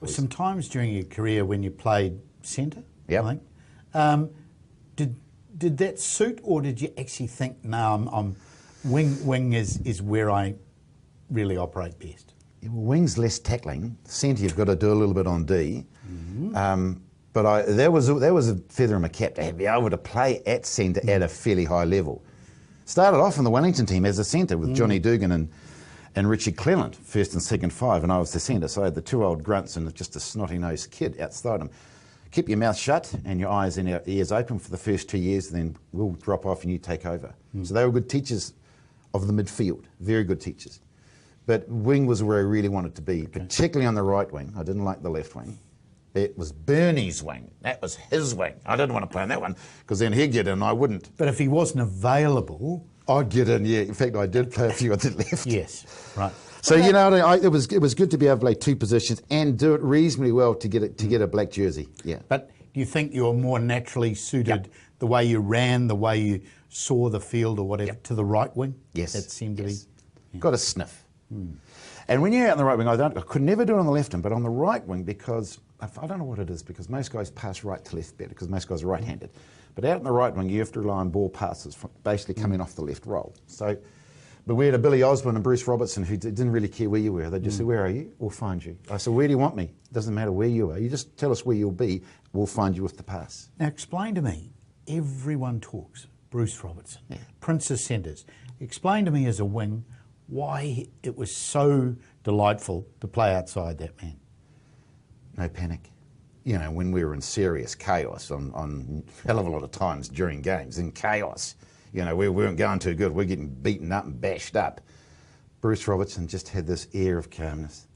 Some times during your career when you played centre, Yep. I think. Did that suit, or did you actually think, no, I'm wing is where I really operate best? Yeah, well, wing's less tackling. Centre, you've got to do a little bit on D. But that was a feather in my cap to be able to play at centre at a fairly high level. Started off in the Wellington team as a centre with Johnny Dugan and Richard Cleland, first and second five, and I was the centre. So I had the two old grunts and just a snotty-nosed kid outside them. Keep your mouth shut and your eyes and your ears open for the first 2 years, then we'll drop off and you take over. So they were good teachers of the midfield, very good teachers. But wing was where I really wanted to be, particularly on the right wing. I didn't like the left wing. It was Bernie's wing. That was his wing. I didn't want to play on that one because then he'd get in and I wouldn't. But if he wasn't available... I'd get in, yeah. In fact, I did play a few on the left. Yes, right. So, you know, it was good to be able to play two positions and do it reasonably well to get a black jersey, yeah. But do you think you're more naturally suited, the way you ran, the way you saw the field or whatever, to the right wing? Yes. That seemed to be... Yeah. Got a sniff. And when you're out on the right wing, I could never do it on the left wing, but on the right wing, because, I don't know what it is, because most guys pass right to left better, because most guys are right-handed. But out in the right wing, you have to rely on ball passes, basically coming off the left roll. So, but we had a Billy Osborne and Bruce Robertson who didn't really care where you were. They'd just say, where are you? We'll find you. I said, where do you want me? It doesn't matter where you are. You just tell us where you'll be. We'll find you with the pass. Now, explain to me, everyone talks, Bruce Robertson, Prince's centres. Explain to me as a wing why it was so delightful to play outside that man. No panic. You know, when we were in serious chaos on a hell of a lot of times during games, in chaos, you know, we weren't going too good. We're getting beaten up and bashed up. Bruce Robertson just had this air of calmness.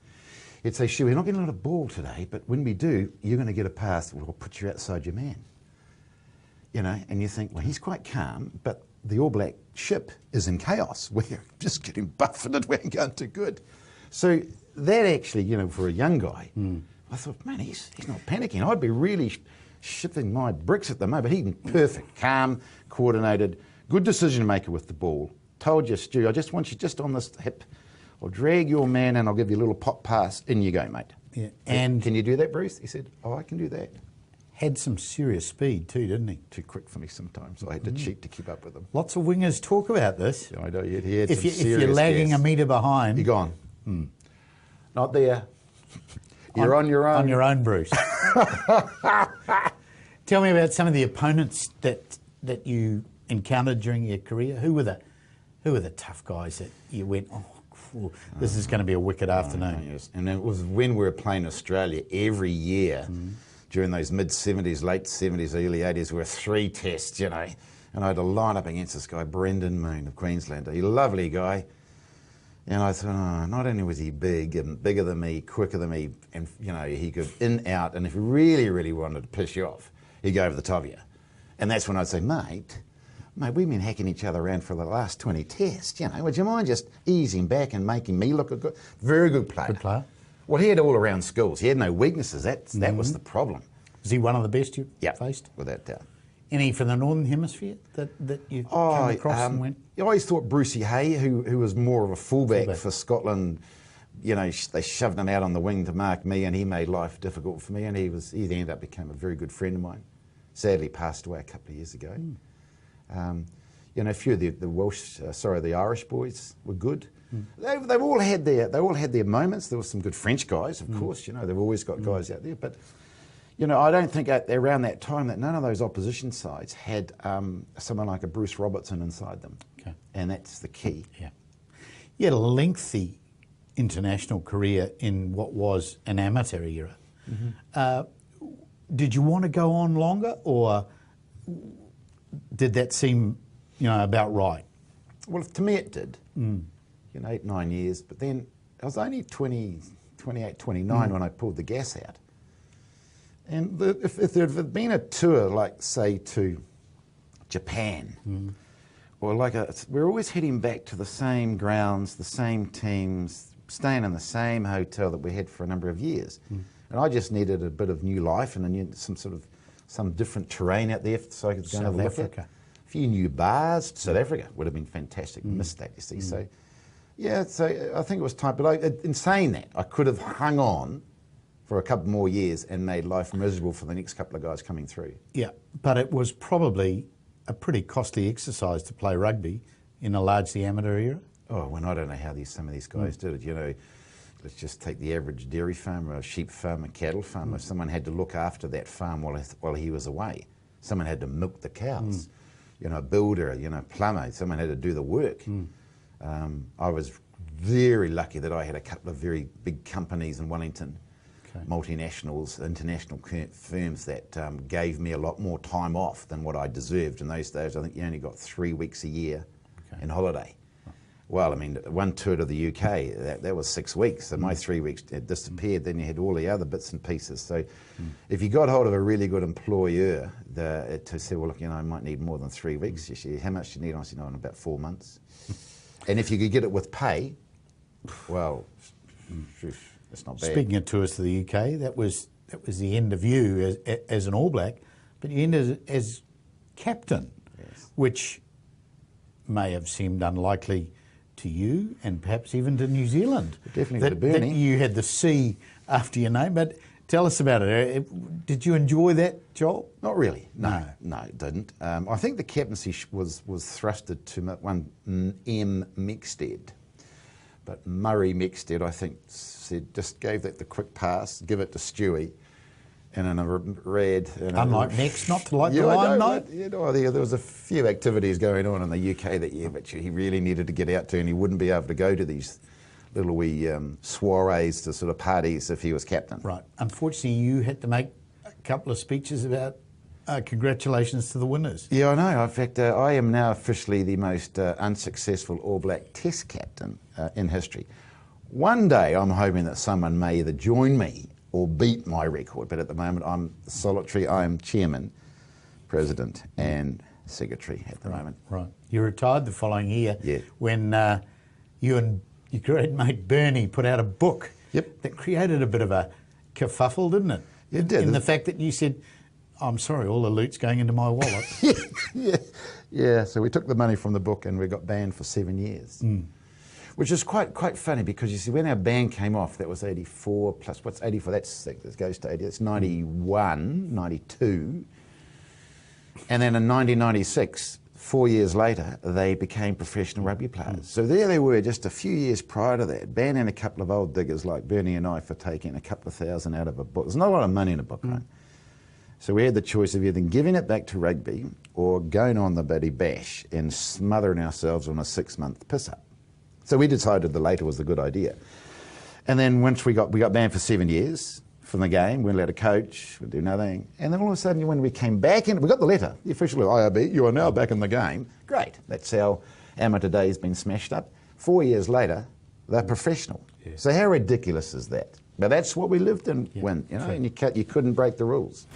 He'd say, sure, we're not getting a lot of ball today, but when we do, you're going to get a pass that will put you outside your man. You know, and you think, well, he's quite calm, but the All Black ship is in chaos. We're just getting buffeted. We ain't going too good. So that actually, you know, for a young guy, I thought, man, he's not panicking. I'd be really shifting my bricks at the moment. He's perfect, calm, coordinated, good decision maker with the ball. Told you, Stu, I just want you just on this hip. I'll drag your man and I'll give you a little pop pass. In you go, mate. Yeah. And can you do that, Bruce? He said, oh, I can do that. Had some serious speed too, didn't he? Too quick for me sometimes. So I had to cheat to keep up with him. Lots of wingers talk about this. Yeah, I know. He had If some you're lagging a metre behind... You're gone. Not there. You're on your own. On your own, Bruce. Tell me about some of the opponents that you encountered during your career. Who were the tough guys that you went, oh, this is going to be a wicked afternoon? Yes. And it was when we were playing Australia every year during those mid-70s, late 70s, early 80s, were 3 tests, you know. And I had to line up against this guy, Brendan Moon of Queensland, a lovely guy. And I thought, oh, not only was he big and bigger than me, quicker than me, and you know, he could in, out, and if he really, really wanted to piss you off, he'd go over the top of you. And that's when I'd say, mate, we've been hacking each other around for the last 20 tests, you know, would you mind just easing back and making me look a good, very good player. Good player. Well, he had all-around skills. He had no weaknesses. That was the problem. Was he one of the best you faced? Without doubt. Any from the Northern Hemisphere that you've come across and went? I always thought Brucey Hay, who was more of a fullback for Scotland, you know, they shoved him out on the wing to mark me, and he made life difficult for me, and he ended up becoming a very good friend of mine. Sadly passed away a couple of years ago. You know, a few of the Irish boys were good. They've all had their moments. There were some good French guys, of course. You know, they've always got guys out there, but. You know, I don't think around that time that none of those opposition sides had someone like a Bruce Robertson inside them. Okay. And that's the key. Yeah. You had a lengthy international career in what was an amateur era. Did you want to go on longer, or did that seem, you know, about right? Well, to me it did. You know, 8, 9 years. But then I was only 28, 29 when I pulled the gas out. And if there had been a tour, like, say, to Japan, or we're always heading back to the same grounds, the same teams, staying in the same hotel that we had for a number of years. And I just needed a bit of new life and some different terrain out there so I could go and have a look at. A few new bars. South Africa would have been fantastic. Missed that, you see. So, yeah, so I think it was time. But in saying that, I could have hung on for a couple more years and made life miserable for the next couple of guys coming through. Yeah, but it was probably a pretty costly exercise to play rugby in a largely amateur era. Oh, well, I don't know how some of these guys did it. You know, let's just take the average dairy farmer, a sheep farmer, cattle farmer. Someone had to look after that farm while he was away. Someone had to milk the cows. You know, a builder, you know, plumber. Someone had to do the work. I was very lucky that I had a couple of very big companies in Wellington, multinationals, international firms that gave me a lot more time off than what I deserved in those days. I think you only got 3 weeks a year in holiday. Well, I mean, one tour to the UK, that was 6 weeks. So my 3 weeks had disappeared. Then you had all the other bits and pieces. So if you got hold of a really good employer to say, well, look, you know, I might need more than 3 weeks this year. How much do you need? I said, no, in about 4 months. And if you could get it with pay, well, it's not bad. Speaking of tours to the UK, that was the end of you as an All Black, but you ended as captain, which may have seemed unlikely to you and perhaps even to New Zealand. Definitely to Bernie. That you had the C after your name, but tell us about it. Did you enjoy that, Joel? Not really. No, it didn't. I think the captaincy was thrusted to one M. Mexted. But Murray Mexted, I think, said, just gave that the quick pass, give it to Stewie. And in a red... Unlike Mex, not to like the limelight? You know, there was a few activities going on in the UK that year, but he really needed to get out to, and he wouldn't be able to go to these little wee soirees to sort of parties if he was captain. Right. Unfortunately, you had to make a couple of speeches about congratulations to the winners. Yeah, I know. In fact, I am now officially the most unsuccessful All Black Test captain in history. One day, I'm hoping that someone may either join me or beat my record, but at the moment I'm solitary. I am chairman, president and secretary at the moment. Right. You retired the following year when you and your great mate Bernie put out a book that created a bit of a kerfuffle, didn't it? It did. In the fact that you said, I'm sorry, all the loot's going into my wallet. Yeah, so we took the money from the book and we got banned for 7 years. Which is quite funny because, you see, when our ban came off, that was 84 plus, what's 84? That goes to 80, that's 91, 92. And then in 1996, 4 years later, they became professional rugby players. So there they were just a few years prior to that, banning a couple of old diggers like Bernie and I for taking a couple of thousand out of a book. There's not a lot of money in a book, right? So we had the choice of either giving it back to rugby or going on the bloody bash and smothering ourselves on a 6-month piss-up. So we decided the later was the good idea. And then once we got banned for 7 years from the game, we weren't allowed to coach, we'd do nothing. And then all of a sudden when we came back in, we got the letter, the official IRB, you are now back in the game. Great, that's how amateur day has been smashed up. 4 years later, they're professional. So how ridiculous is that? But that's what we lived in when, you know, and you couldn't break the rules.